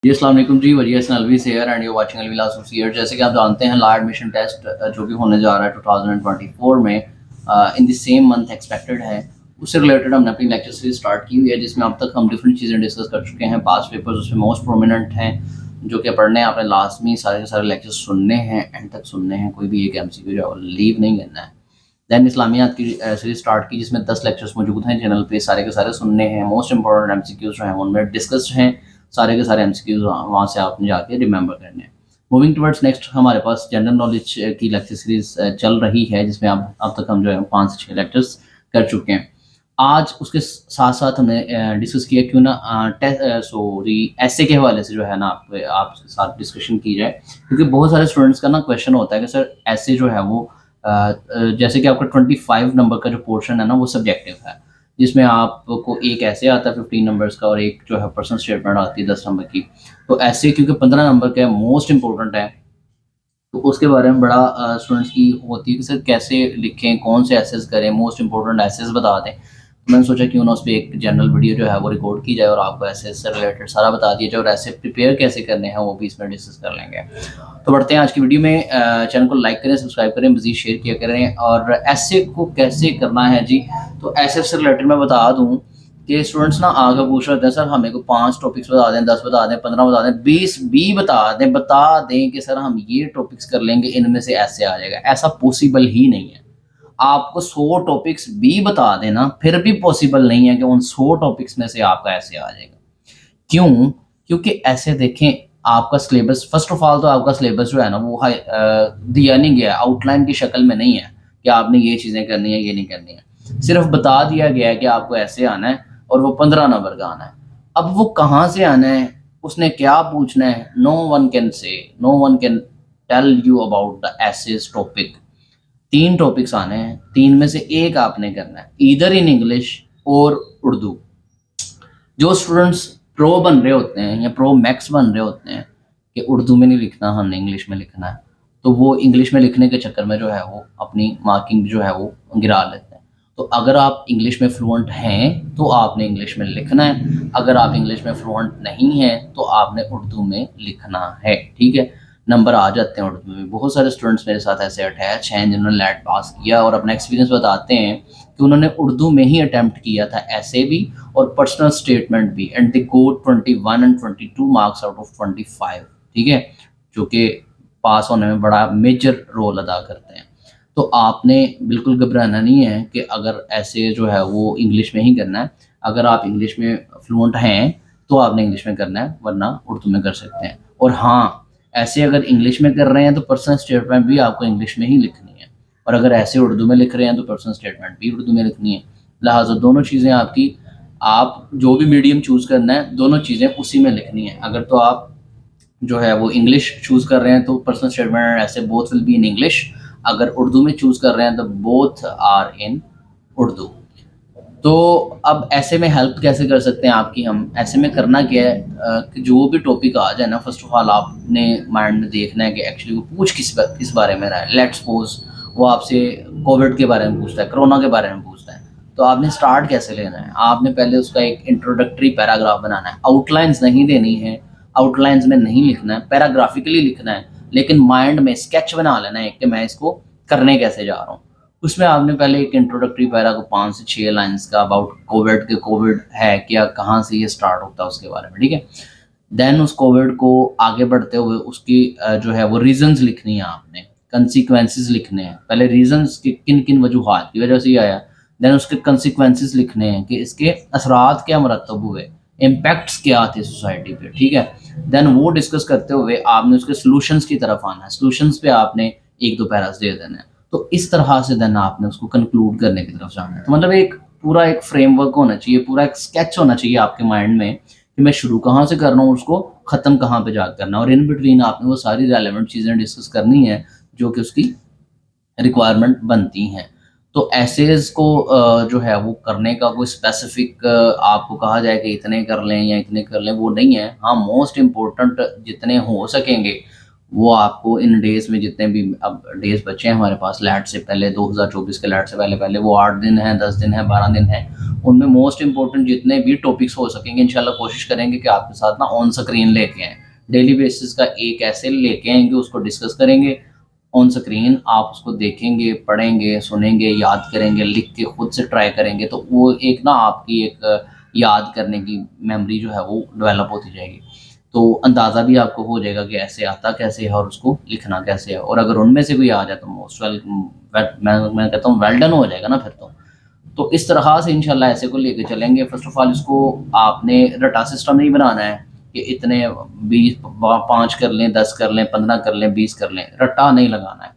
जी अस्सलाम वालेकुम जी, वजी हसन अलवी से and you watching Alvi last year. जैसे कि आप जानते हैं ला एडमिशन टेस्ट जो कि होने जा रहा है 2024 में in the same month expected है। उससे रिलेटेड हमने अपनी लेक्चर सीरीज स्टार्ट की हुई है जिसमें अब तक हम डिफरेंट चीज़ें डिस्कस कर चुके हैं। पास पेपर्स उसमें मोस्ट प्रोमिनेंट हैं जो कि पढ़ने हैं, आपने लाजमी सारे के सारे लेक्चर सुनने हैं, एंड तक सुनने हैं, कोई भी एक MCQ जो है लीव नहीं करना है। दैन इस्लामियात की सीरीज स्टार्ट की जिसमें 10 लेक्चर्स मौजूद हैं चैनल पे, सारे के सारे सुनने हैं। मोस्ट इंपॉर्टेंट MCQs जो हैं उनमें डिस्कस्ड हैं, सारे के सारे MCQs वहाँ से आपने जाके रिमेंबर करने हैं। मूविंग टुवर्ड्स नेक्स्ट हमारे पास जनरल नॉलेज की लेक्चर सीरीज चल रही है जिसमें अब तक हम जो है 5 से 6 लेक्चर्स कर चुके हैं। आज उसके साथ साथ हमने डिस्कस किया क्यों ना ऐसे के हवाले से जो है ना आपके साथ डिस्कशन की जाए, क्योंकि बहुत सारे स्टूडेंट्स का ना क्वेश्चन होता है कि सर ऐसे जो है वो जैसे कि आपका 25 नंबर का जो पोर्शन है ना वो सब्जेक्टिव है, जिसमें आपको एक ऐसे आता है 15 नंबर्स का और एक जो है पर्सनल स्टेटमेंट आती है 10 नंबर की। तो ऐसे क्योंकि 15 नंबर का मोस्ट इंपॉर्टेंट है, तो उसके बारे में बड़ा स्टूडेंट्स की होती है कि सर कैसे लिखें, कौन से एसेस करें, मोस्ट इंपॉर्टेंट एसेस बता दें। तो मैंने सोचा क्यों ना उस पर एक जनरल वीडियो जो है वो रिकॉर्ड की जाए और आपको एसेस से रिलेटेड सारा बता दिया जाए और ऐसे प्रिपेयर कैसे करने हैं वो भी इसमें डिस्कस कर लेंगे। तो बढ़ते हैं आज की वीडियो में। चैनल को लाइक करें, सब्सक्राइब करें, मज़ीद शेयर किया करें। और ऐसे को कैसे करना है जी, तो ऐसे से रिलेटेड मैं बता दूं कि स्टूडेंट्स ना आगे पूछ रहे हैं सर हमें को 5 टॉपिक्स बता दें, 10 बता दें, 15 बता दें, 20 भी बता दें कि सर हम ये टॉपिक्स कर लेंगे, इनमें से ऐसे आ जाएगा। ऐसा पॉसिबल ही नहीं है। आपको 100 टॉपिक्स भी बता देना फिर भी पॉसिबल नहीं है कि उन 100 टॉपिक्स में से आपका ऐसे आ जाएगा। क्यों? क्योंकि ऐसे देखें, आपका सिलेबस फर्स्ट ऑफ ऑल तो आपका सिलेबस जो है ना वो दिया नहीं गया, आउटलाइन की शक्ल में नहीं है कि आपने ये चीज़ें करनी है, ये नहीं करनी है। सिर्फ बता दिया गया है कि आपको ऐसे आना है और वो 15 नंबर का आना है। अब वो कहाँ से आना है, उसने क्या पूछना है, no one can say, no one can tell you about the essays topic. 3 topics आने हैं, 3 में से एक आपने करना है, ईदर इन इंग्लिश और उर्दू। जो स्टूडेंट्स प्रो बन रहे होते हैं या प्रो मैक्स बन रहे होते हैं कि उर्दू में नहीं लिखना, हमने इंग्लिश में लिखना है, तो वो इंग्लिश में लिखने के चक्कर में जो है वो अपनी मार्किंग जो है वो गिरा लेते हैं। तो अगर आप इंग्लिश में फ्लुएंट हैं तो आपने इंग्लिश में लिखना है, अगर आप इंग्लिश में फ्लुएंट नहीं हैं तो आपने उर्दू में लिखना है। ठीक है, नंबर आ जाते हैं उर्दू में। बहुत सारे स्टूडेंट्स मेरे साथ ऐसे अटैच हैं जिन्होंने लेट पास किया और अपना एक्सपीरियंस बताते हैं कि उन्होंने उर्दू में ही अटैम्प्ट किया था, ऐसे भी और पर्सनल स्टेटमेंट भी, and they got 21 and 22 marks out of 25। ठीक है, जो कि पास होने में बड़ा मेजर रोल अदा करते हैं। तो आपने बिल्कुल घबराना नहीं है कि अगर ऐसे जो है वो इंग्लिश में ही करना है। अगर आप इंग्लिश में फ्लुएंट हैं तो आपने इंग्लिश में करना है, वरना उर्दू में कर सकते हैं। और हाँ, ऐसे अगर इंग्लिश में कर रहे हैं तो पर्सनल स्टेटमेंट भी आपको इंग्लिश में ही लिखनी है, और अगर ऐसे उर्दू में लिख रहे हैं तो पर्सनल स्टेटमेंट भी उर्दू में लिखनी है। लिहाजा दोनों चीज़ें आपकी, आप जो भी मीडियम चूज़ करना है दोनों चीज़ें उसी में लिखनी है। अगर तो आप जो है वो इंग्लिश चूज़ कर रहे हैं तो पर्सनल स्टेटमेंट ऐसे both will be in English. अगर उर्दू में चूज़ कर रहे हैं तो बोथ आर इन उर्दू। तो अब ऐसे में हेल्प कैसे कर सकते हैं आपकी हम? ऐसे में करना क्या है कि जो भी टॉपिक आ जाए ना, फर्स्ट ऑफ ऑल आपने माइंड में देखना है कि एक्चुअली वो पूछ किस बारे में रहा है। लेट्स सपोज वो आपसे कोविड के बारे में पूछता है, कोरोना के बारे में पूछता है, तो आपने स्टार्ट कैसे लेना है? आपने पहले उसका एक इंट्रोडक्टरी पैराग्राफ बनाना है, आउटलाइंस नहीं देनी है, आउटलाइंस में नहीं लिखना है, पैराग्राफिकली लिखना है, लेकिन माइंड में स्केच बना लेना है कि मैं इसको करने कैसे जा रहा हूँ। उसमें आपने पहले एक इंट्रोडक्टरी पैरा को 5 से 6 लाइन्स का अबाउट कोविड के, कोविड है क्या, कहाँ से ये स्टार्ट होता है उसके बारे में। ठीक है, देन उस कोविड को आगे बढ़ते हुए उसकी जो है वो रीजंस लिखनी है आपने, कंसिक्वेंसेस लिखने हैं। पहले रीजंस कि किन किन वजूहात की वजह से ये आया, देन उसके कंसिक्वेंसेस लिखने हैं कि इसके असरात क्या मरतब हुए, इम्पैक्ट्स क्या थे सोसाइटी पे। ठीक है, देन वो डिस्कस करते हुए आपने उसके सॉल्यूशंस की तरफ आना है, सॉल्यूशंस पे आपने 1-2 पैरास दे देना है। तो इस तरह से देन आपने उसको कंक्लूड करने की तरफ जाना है। तो मतलब एक पूरा एक फ्रेमवर्क होना चाहिए, पूरा एक स्केच होना चाहिए आपके माइंड में कि मैं शुरू कहाँ से कर रहा हूँ, उसको ख़त्म कहाँ पे जाकर करना है, और इन बिटवीन आपने वो सारी रेलेवेंट चीज़ें डिस्कस करनी है जो कि उसकी रिक्वायरमेंट बनती हैं। तो एसेज को जो है वो करने का कोई स्पेसिफिक आपको कहा जाए कि इतने कर लें या इतने कर लें, वो नहीं है। हाँ, मोस्ट इम्पोर्टेंट जितने हो सकेंगे وہ آپ کو ان ڈیز میں جتنے بھی اب ڈیز بچے ہیں ہمارے پاس لیٹ سے پہلے 2024 کے لیٹ سے پہلے وہ 8 دن ہیں 10 دن ہیں 12 دن ہیں، ان میں موسٹ امپورٹنٹ جتنے بھی ٹاپکس ہو سکیں گے انشاءاللہ کوشش کریں گے کہ آپ کے ساتھ نا آن سکرین لے کے آئیں، ڈیلی بیسس کا ایک ایسے لے کے آئیں گے، اس کو ڈسکس کریں گے آن سکرین، آپ اس کو دیکھیں گے پڑھیں گے سنیں گے یاد کریں گے لکھ کے خود سے ٹرائی کریں گے، تو وہ ایک نا آپ کی ایک یاد کرنے کی میموری جو ہے وہ ڈیولپ ہوتی جائے گی، تو اندازہ بھی آپ کو ہو جائے گا کہ ایسے آتا کیسے ہے اور اس کو لکھنا کیسے ہے، اور اگر ان میں سے کوئی آ جائے تو موسٹ ویل میں کہتا ہوں ویل ڈن ہو جائے گا نا پھر تو اس طرح سے انشاءاللہ ایسے کو لے کے چلیں گے۔ فرسٹ آف آل اس کو آپ نے رٹا سسٹم نہیں بنانا ہے کہ اتنے 20 5 کر لیں 10 کر لیں 15 کر لیں 20 کر لیں، رٹا نہیں لگانا ہے،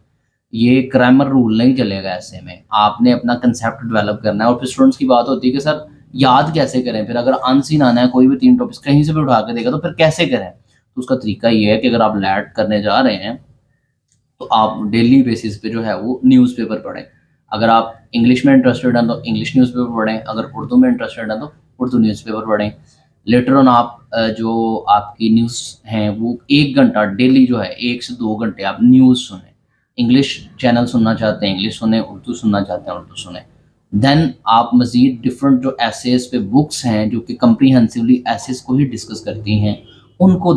یہ گرامر رول نہیں چلے گا ایسے میں، آپ نے اپنا کنسیپٹ ڈیولپ کرنا ہے، اور پھر اسٹوڈنٹس کی بات ہوتی ہے کہ سر یاد کیسے کریں، پھر اگر ان سین آنا ہے کوئی بھی 3 ٹاپکس کہیں سے بھی اٹھا کے دے گا تو پھر کیسے کریں، تو اس کا طریقہ یہ ہے کہ اگر آپ لیٹ کرنے جا رہے ہیں تو آپ ڈیلی بیسس پہ جو ہے وہ نیوز پیپر پڑھیں، اگر آپ انگلش میں انٹرسٹڈ ہیں تو انگلش نیوز پیپر پڑھیں، اگر اردو میں انٹرسٹڈ ہیں تو اردو نیوز پیپر پڑھیں، لیٹر آن آپ جو آپ کی نیوز ہیں وہ 1 گھنٹہ ڈیلی جو ہے 1 سے 2 گھنٹے آپ نیوز سنیں، انگلش چینل سننا چاہتے ہیں انگلش سنیں، اردو سننا چاہتے ہیں اردو سنیں، دین آپ مزید ڈفرنٹ جو ایسیز پہ بکس ہیں جو کہ کمپریہنسولی ایسیز کو ہی ڈسکس کرتی ہیں ان کو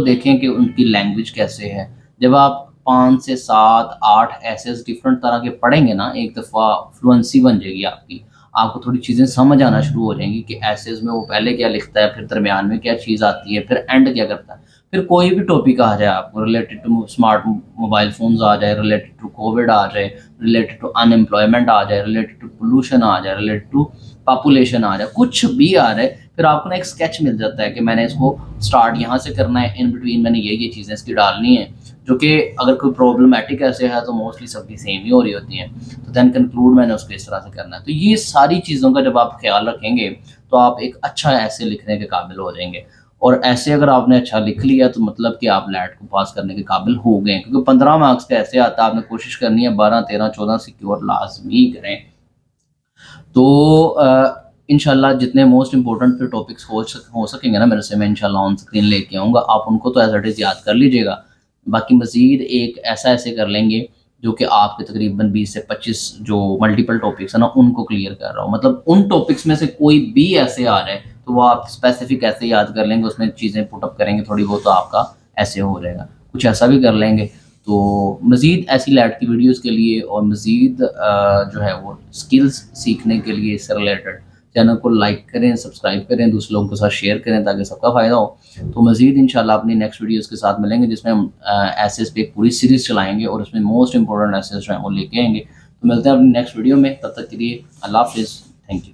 دیکھیں کہ ان کی لینگویج کیسے ہے، جب آپ 5 سے 7 8 ایسیز ڈفرنٹ طرح کے پڑھیں گے نا ایک دفعہ فلوئنسی بن جائے گی آپ کو تھوڑی چیزیں سمجھ آنا شروع ہو جائیں گی کہ ایسیز میں وہ پہلے کیا لکھتا ہے، پھر درمیان میں کیا چیز آتی ہے، پھر اینڈ کیا کرتا ہے، پھر کوئی بھی ٹاپک آ جائے آپ کو related to smart mobile phones آ جائے، ریلیٹڈ ٹو کووڈ آ جائے، ریلیٹڈ ٹو ان امپلائمنٹ آ جائے، ریلیٹڈ ٹو پولوشن آ جائے، ریلیٹڈ ٹو پاپولیشن آ جائے، کچھ بھی آ رہا ہے، پھر آپ کو نا ایک اسکیچ مل جاتا ہے کہ میں نے اس کو اسٹارٹ یہاں سے کرنا ہے، ان بٹوین میں نے یہ چیزیں اس کی ڈالنی ہیں، جو کہ اگر کوئی پرابلمٹک ایسے ہے تو موسٹلی سب کی سیم ہی ہو رہی ہوتی ہیں، تو دین کنکلوڈ میں نے اس کو اس طرح سے کرنا ہے، تو یہ ساری چیزوں کا جب آپ خیال رکھیں گے تو آپ ایک اچھا ایسے لکھنے کے قابل ہو جائیں گے، اور ایسے اگر آپ نے اچھا لکھ لیا تو مطلب کہ آپ لیٹ کو پاس کرنے کے قابل ہو گئے ہیں، کیونکہ 15 مارکس کا ایسے آتا ہے، آپ نے کوشش کرنی ہے 12 13 14 سیکیور لازمی کریں، تو انشاءاللہ جتنے موسٹ امپورٹنٹ پھر ٹاپکس ہو سکیں گے نا میرے سے میں انشاءاللہ آن اسکرین لے کے آؤں گا، آپ ان کو تو ایز اٹ از یاد کر لیجیے گا، باقی مزید ایک ایسے کر لیں گے جو کہ آپ کے تقریباً 20 سے 25 جو ملٹیپل ٹاپکس ہیں نا ان کو کلیئر کر رہا ہوں، مطلب ان ٹاپکس میں سے کوئی بھی ایسے آ رہے تو وہ آپ اسپیسیفک ایسے یاد کر لیں گے، اس میں چیزیں پٹ اپ کریں گے تھوڑی بہت تو آپ کا ایسے ہو جائے گا، کچھ ایسا بھی کر لیں گے، تو مزید ایسی لیٹ کی ویڈیوز کے لیے اور مزید جو ہے وہ اسکلز سیکھنے کے لیے اس سے ریلیٹڈ چینل کو لائک کریں سبسکرائب کریں دوسرے لوگوں کے ساتھ شیئر کریں تاکہ سب کا فائدہ ہو، تو مزید انشاءاللہ اپنی نیکسٹ ویڈیوز کے ساتھ ملیں گے جس میں ہم ایسیز پہ ایک پوری سیریز چلائیں گے اور اس میں موسٹ امپورٹنٹ ایسیز جو ہیں وہ لے کے آئیں گے، تو ملتے ہیں اپنی نیکسٹ ویڈیو میں، تب تک کے لیے اللہ حافظ، تھینک یو۔